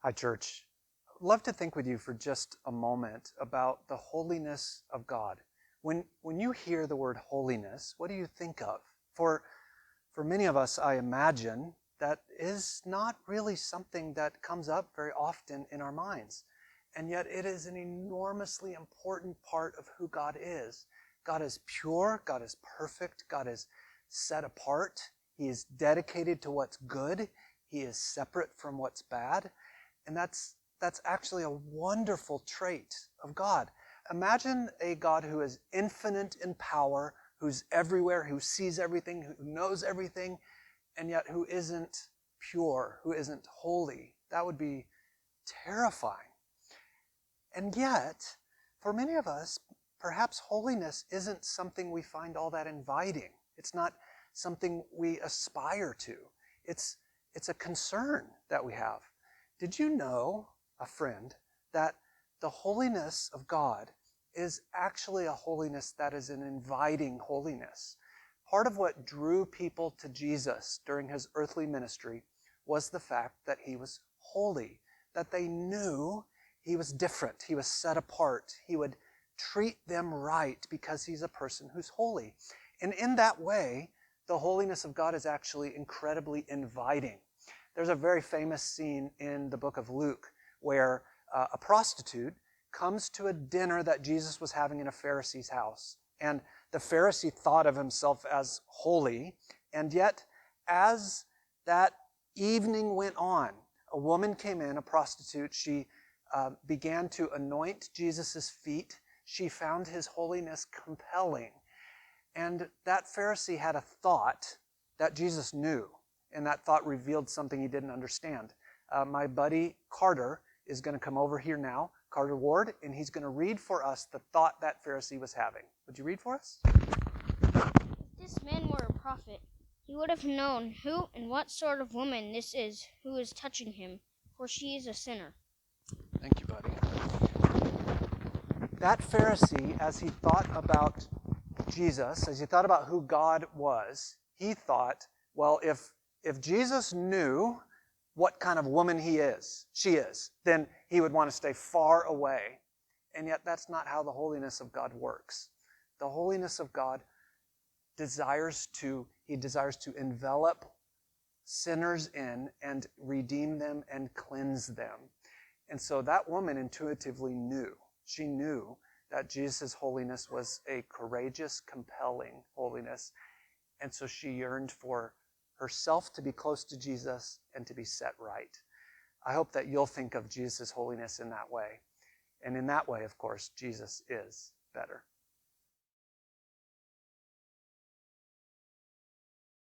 Hi, church. I'd love to think with you for just a moment about the holiness of God. When you hear the word holiness, what do you think of? For many of us, I imagine, that is not really something that comes up very often in our minds. And yet it is an enormously important part of who God is. God is pure, God is perfect, God is set apart. He is dedicated to what's good. He is separate from what's bad. And that's actually a wonderful trait of God. Imagine a God who is infinite in power, who's everywhere, who sees everything, who knows everything, and yet who isn't pure, who isn't holy. That would be terrifying. And yet, for many of us, perhaps holiness isn't something we find all that inviting. It's not something we aspire to. It's a concern that we have. Did you know, a friend, that the holiness of God is actually a holiness that is an inviting holiness? Part of what drew people to Jesus during his earthly ministry was the fact that he was holy, that they knew he was different, he was set apart, he would treat them right because he's a person who's holy. And in that way, the holiness of God is actually incredibly inviting. There's a very famous scene in the book of Luke where a prostitute comes to a dinner that Jesus was having in a Pharisee's house. And the Pharisee thought of himself as holy, and yet as that evening went on, a woman came in, a prostitute. She began to anoint Jesus' feet. She found his holiness compelling. And that Pharisee had a thought that Jesus knew, and that thought revealed something he didn't understand. My buddy Carter is going to come over here now, Carter Ward, and he's going to read for us the thought that Pharisee was having. Would you read for us? If this man were a prophet, he would have known who and what sort of woman this is who is touching him, for she is a sinner. Thank you, buddy. That Pharisee, as he thought about Jesus, as he thought about who God was, he thought, well, if Jesus knew what kind of woman she is, then he would want to stay far away. And yet that's not how the holiness of God works. The holiness of God desires to envelop sinners in and redeem them and cleanse them. And so that woman intuitively knew. She knew that Jesus' holiness was a courageous, compelling holiness. And so she yearned for herself to be close to Jesus and to be set right. I hope that you'll think of Jesus' holiness in that way. And in that way, of course, Jesus is better.